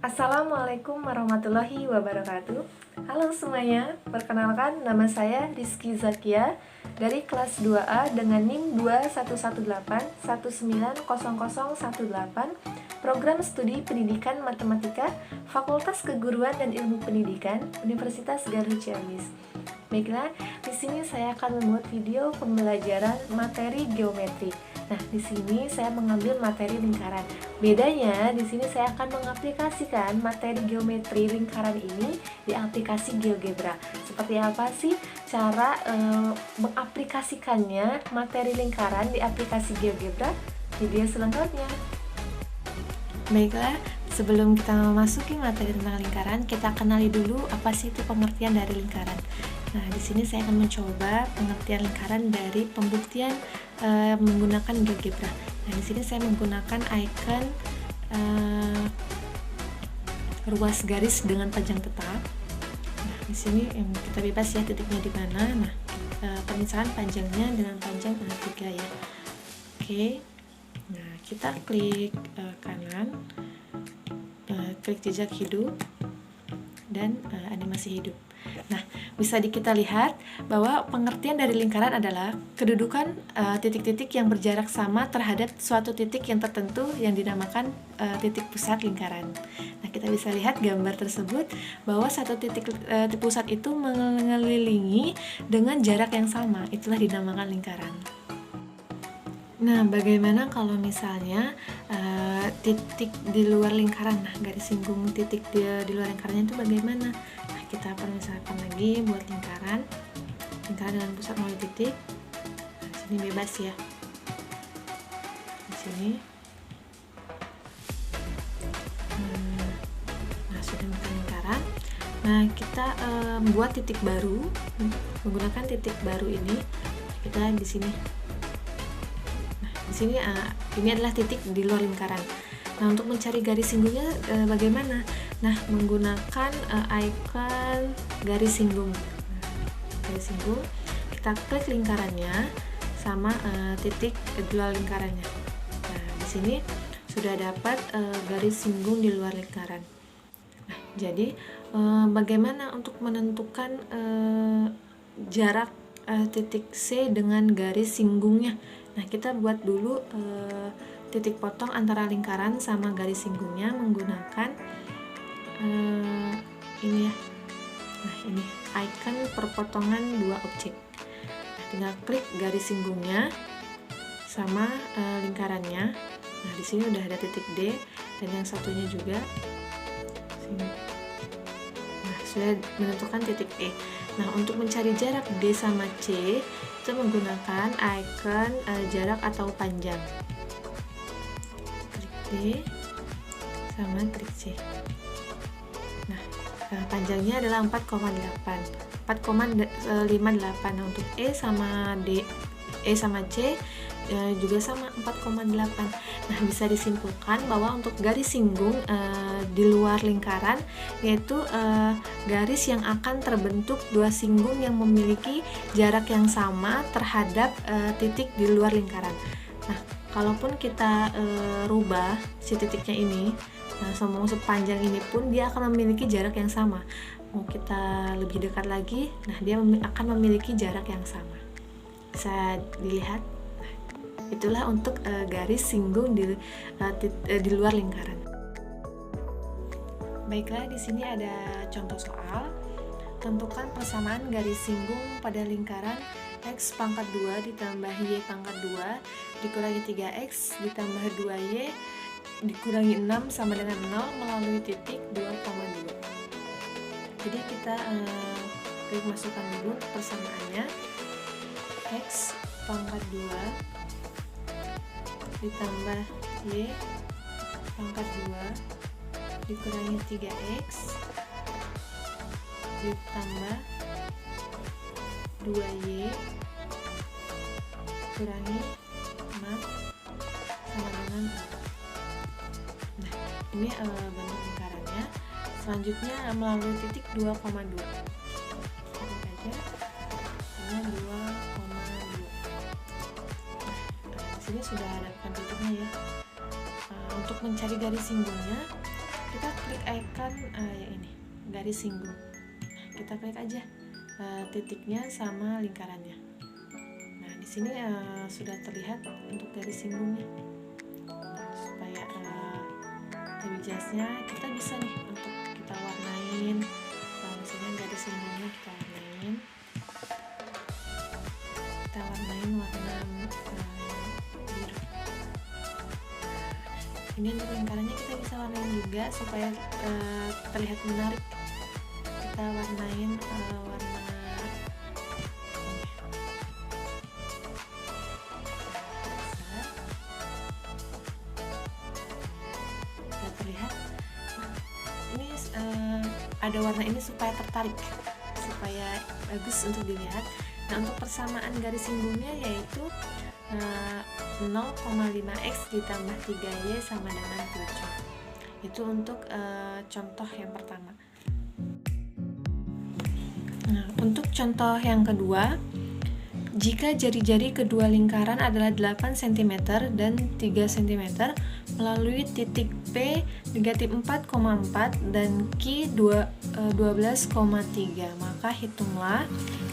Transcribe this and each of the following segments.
Assalamualaikum warahmatullahi wabarakatuh. Halo semuanya, perkenalkan nama saya Rizky Zakia dari kelas 2A dengan NIM 2118190018, Program Studi Pendidikan Matematika, Fakultas Keguruan dan Ilmu Pendidikan, Universitas Galuh Ciamis. Baiklah, di sini saya akan membuat video pembelajaran materi geometri. Nah, di sini saya mengambil materi lingkaran. Bedanya, di sini saya akan mengaplikasikan materi geometri lingkaran ini di aplikasi GeoGebra. Seperti apa sih cara mengaplikasikannya materi lingkaran di aplikasi GeoGebra? Video selengkapnya. Baiklah, sebelum kita memasuki materi tentang lingkaran, kita kenali dulu apa sih itu pengertian dari lingkaran. Nah, di sini saya akan mencoba pengertian lingkaran dari pembuktian menggunakan GeoGebra. Nah, di sini saya menggunakan icon ruas garis dengan panjang tetap. Nah, di sini kita bebas ya titiknya di mana. Nah, pemisahan panjangnya dengan panjang 3 ya. Oke. Nah, kita klik kanan, klik jejak hidup dan animasi hidup. Nah, bisa kita lihat bahwa pengertian dari lingkaran adalah kedudukan titik-titik yang berjarak sama terhadap suatu titik yang tertentu yang dinamakan titik pusat lingkaran. Nah, kita bisa lihat gambar tersebut bahwa satu titik pusat itu mengelilingi dengan jarak yang sama, itulah dinamakan lingkaran. Nah, bagaimana kalau misalnya titik di luar lingkaran? Nah, garis singgung titik di luar lingkarannya itu bagaimana? Nah, kita permisalkan lagi buat lingkaran dengan pusat 0 titik. Nah, di sini bebas ya. Di sini. Nah, sudah bukan lingkaran. Nah, kita buat titik baru menggunakan titik baru ini. Kita di sini. Di sini ini adalah titik di luar lingkaran. Nah, untuk mencari garis singgungnya bagaimana? Nah, menggunakan icon garis singgung. Garis singgung, kita klik lingkarannya sama titik di luar lingkarannya. Nah, di sini sudah dapat garis singgung di luar lingkaran. Nah, jadi bagaimana untuk menentukan jarak titik C dengan garis singgungnya? Nah, kita buat dulu titik potong antara lingkaran sama garis singgungnya menggunakan ini ya. Nah, ini icon perpotongan dua objek. Nah, tinggal klik garis singgungnya sama lingkarannya. Nah, di sini udah ada titik D dan yang satunya juga sini. Nah, sudah menentukan titik E. Nah, untuk mencari jarak D sama C itu menggunakan icon jarak atau panjang. Klik D sama klik C. Nah, panjangnya adalah 4,8. 4,58. Nah, untuk E sama C juga sama 4,8. Nah, bisa disimpulkan bahwa untuk garis singgung di luar lingkaran yaitu garis yang akan terbentuk dua singgung yang memiliki jarak yang sama terhadap titik di luar lingkaran. Nah, kalaupun kita rubah si titiknya ini, nah sepanjang ini pun dia akan memiliki jarak yang sama. Mau kita lebih dekat lagi, nah dia akan memiliki jarak yang sama. Bisa dilihat. Itulah untuk garis singgung di luar lingkaran. Baiklah, di sini ada contoh soal. Tentukan persamaan garis singgung pada lingkaran X pangkat 2 ditambah Y pangkat 2 dikurangi 3X ditambah 2Y dikurangi 6 sama dengan 0 melalui titik 2,2. Jadi kita klik masukkan dulu persamaannya. X pangkat 2 ditambah Y pangkat 2 dikurangi 3X ditambah 2Y kurangi 6 sama dengan 4. Nah, ini bentuk lingkarannya. Selanjutnya melalui titik 2,2. Tarik aja dengan 2,2. Di sini sudah ada titiknya ya. Untuk mencari garis singgungnya, kita klik icon yang ini, garis singgung. Kita klik aja titiknya sama lingkarannya. Nah, di sini sudah terlihat untuk garis singgungnya. Nah, supaya lebih jelasnya, kita bisa nih untuk kita warnain. Misalnya garis singgungnya kita warnain warna biru. Ini untuk lingkarannya kita bisa warnain juga supaya terlihat menarik. Kita warnain warna sudah terlihat. Nah, ini ada warna ini supaya tertarik, supaya bagus untuk dilihat. Nah, untuk persamaan garis singgungnya yaitu 0,5x ditambah 3y sama dengan 7. Itu untuk contoh yang pertama. Nah, untuk contoh yang kedua, jika jari-jari kedua lingkaran adalah 8 cm dan 3 cm melalui titik P negatif 4,4 dan Q 12,3, maka hitunglah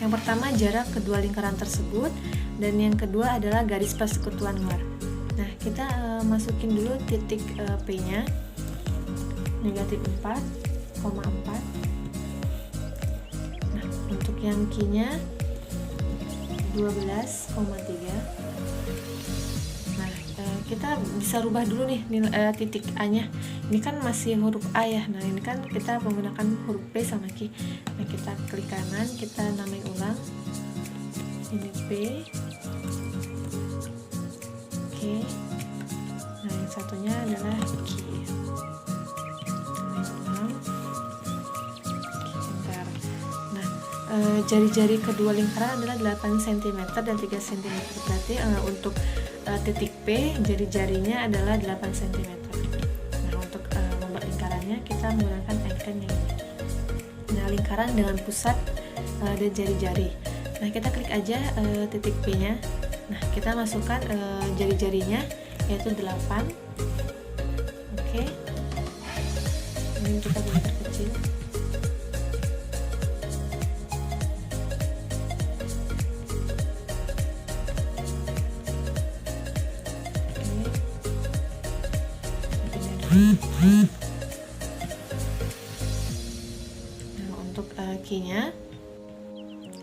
yang pertama jarak kedua lingkaran tersebut dan yang kedua adalah garis persekutuan luar. Nah, kita masukin dulu titik P nya negatif 4,4. Nah, untuk yang Q nya 12,3. Nah, kita bisa rubah dulu nih titik A nya. Ini kan masih huruf A ya. Nah, ini kan kita menggunakan huruf P sama Q. Nah, kita klik kanan, kita namain ulang. Ini P. Oke. Nah, yang satunya adalah Q. Namain ulang. Bentar. Nah, jari-jari kedua lingkaran adalah 8 cm dan 3 cm. Berarti untuk titik P, jari-jarinya adalah 8 cm. Nah, untuk membuat lingkarannya kita menggunakan icon yang ini. Nah, lingkaran dengan pusat dan jari-jari. Nah, kita klik aja titik P nya. Nah, kita masukkan jari-jarinya yaitu 8. Oke. Ini kita buat terkecil. Nah, untuk key-nya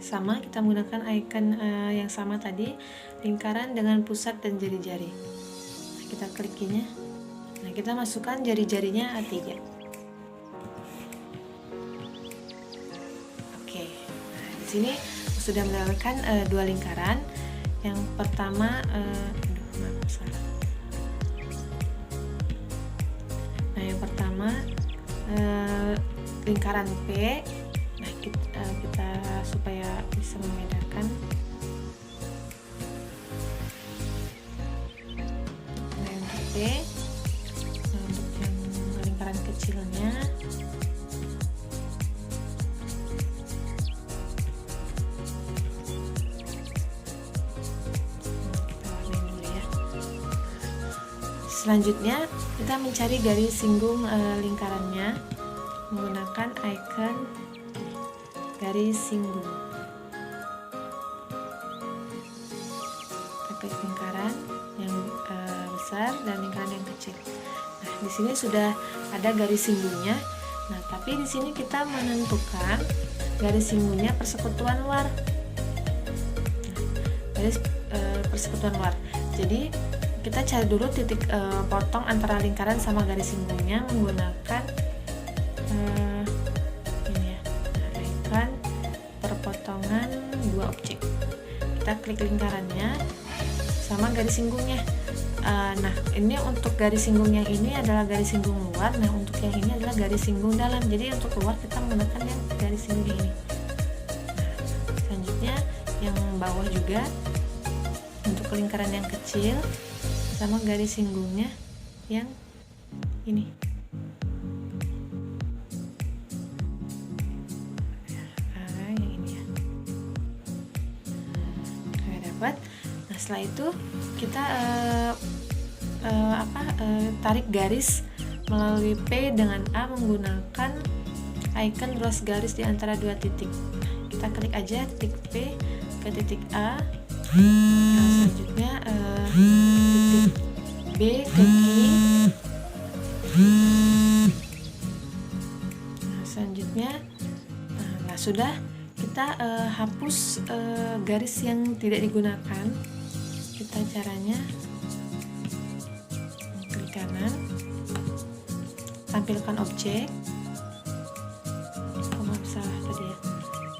sama, kita menggunakan icon yang sama tadi, lingkaran dengan pusat dan jari-jari. Nah, kita klik key-nya. Nah, kita masukkan jari-jarinya A3. Oke. Nah, di sini sudah mendapatkan dua lingkaran. Yang pertama salah. Nah, yang pertama lingkaran P. Nah, kita supaya bisa membedakan. Nah, untuk P. Nah, untuk yang lingkaran kecilnya selanjutnya kita mencari garis singgung lingkarannya menggunakan icon garis singgung. Kita klik lingkaran yang besar dan lingkaran yang kecil. Nah, di sini sudah ada garis singgungnya. Nah, tapi di sini kita menentukan garis singgungnya persekutuan luar. Nah, garis persekutuan luar. Jadi kita cari dulu titik potong antara lingkaran sama garis singgungnya menggunakan ini ya, icon perpotongan dua objek. Kita klik lingkarannya sama garis singgungnya. Nah, ini untuk garis singgung yang ini adalah garis singgung luar. Nah, untuk yang ini adalah garis singgung dalam. Jadi untuk luar kita menggunakan yang garis singgung ini. Nah, selanjutnya yang bawah juga untuk lingkaran yang kecil sama garis singgungnya yang ini. Yang ini ya. Oke, dapat. Nah, setelah itu kita tarik garis melalui P dengan A menggunakan icon ruas garis di antara dua titik. Kita klik aja titik P ke titik A. Nah, selanjutnya titik B ke Q. Nah, selanjutnya sudah kita hapus garis yang tidak digunakan. Kita caranya klik kanan, tampilkan objek. Maaf, salah tadi ya,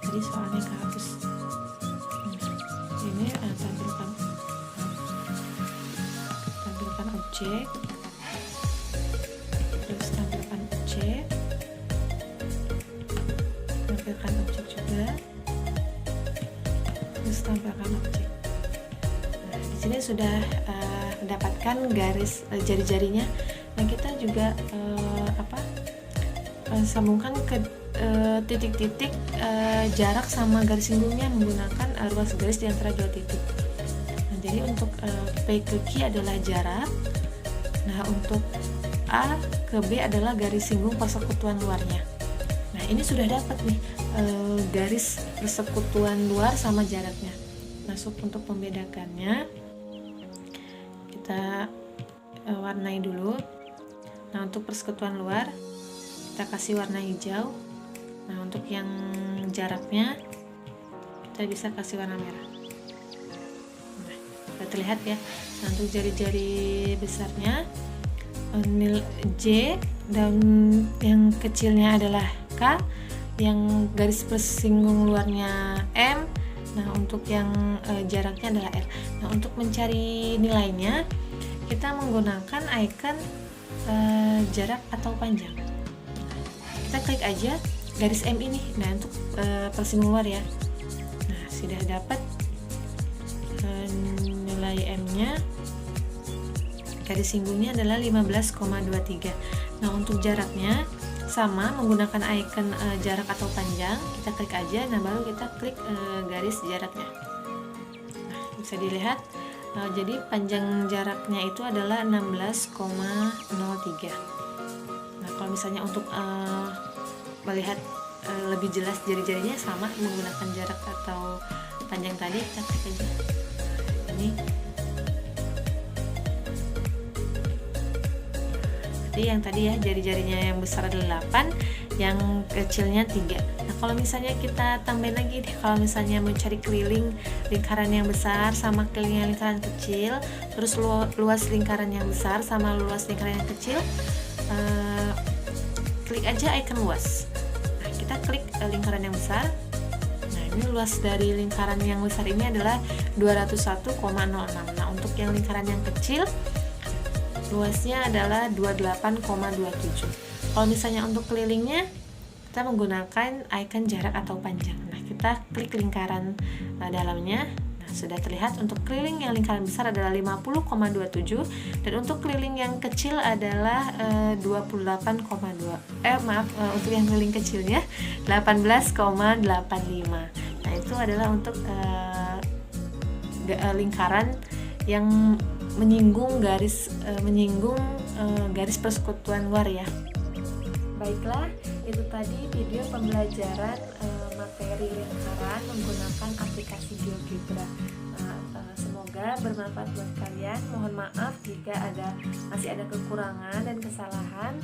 tadi soalnya kehapus. Ini tampilkan objek, terus tampilkan objek juga, terus tampilkan objek. Nah, di sini sudah mendapatkan garis jari-jarinya. Nah, kita juga sambungkan ke titik-titik jarak sama garis singgungnya menggunakan ruas garis di antara dua titik. Nah, jadi untuk P ke Q adalah jarak. Nah, untuk A ke B adalah garis singgung persekutuan luarnya. Nah, ini sudah dapat nih garis persekutuan luar sama jaraknya. Masuk untuk membedakannya, kita warnai dulu. Nah, untuk persekutuan luar kita kasih warna hijau. Nah, untuk yang jaraknya kita bisa kasih warna merah. Nah, sudah terlihat ya. Nah, untuk jari-jari besarnya nilai J, dan yang kecilnya adalah K, yang garis persinggung luarnya M. Nah, untuk yang jaraknya adalah R. Nah, untuk mencari nilainya kita menggunakan icon jarak atau panjang. Kita klik aja garis M ini. Nah, untuk persinggung luar ya. Nah, sudah dapat nilai M-nya. Garis singgungnya adalah 15,23. Nah, untuk jaraknya sama menggunakan icon jarak atau panjang. Kita klik aja. Nah, baru kita klik garis jaraknya. Nah, bisa dilihat. Jadi panjang jaraknya itu adalah 16,03. Nah, kalau misalnya untuk melihat lebih jelas jari-jarinya sama menggunakan jarak atau panjang tadi, kita klik aja. Ini yang tadi ya, jari-jarinya yang besar adalah 8, yang kecilnya 3. Nah, kalau misalnya kita tambahin lagi deh, kalau misalnya mau cari keliling lingkaran yang besar sama keliling lingkaran kecil, terus luas lingkaran yang besar sama luas lingkaran yang kecil, klik aja icon luas. Nah, kita klik lingkaran yang besar. Nah, ini luas dari lingkaran yang besar ini adalah 201,06. Nah, untuk yang lingkaran yang kecil luasnya adalah 28,27. Kalau misalnya untuk kelilingnya kita menggunakan icon jarak atau panjang. Nah, kita klik lingkaran dalamnya. Nah, sudah terlihat untuk keliling yang lingkaran besar adalah 50,27 dan untuk keliling yang kecil adalah 28,2. Untuk yang keliling kecilnya 18,85. Nah, itu adalah untuk lingkaran yang menyinggung garis persekutuan luar ya. Baiklah, itu tadi video pembelajaran materi lingkaran menggunakan aplikasi GeoGebra. Semoga bermanfaat buat kalian. Mohon maaf jika masih ada kekurangan dan kesalahan.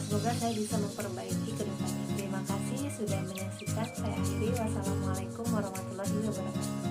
Semoga saya bisa memperbaiki ke depannya. Terima kasih sudah menyaksikan. Saya akhiri. Wassalamualaikum warahmatullahi wabarakatuh.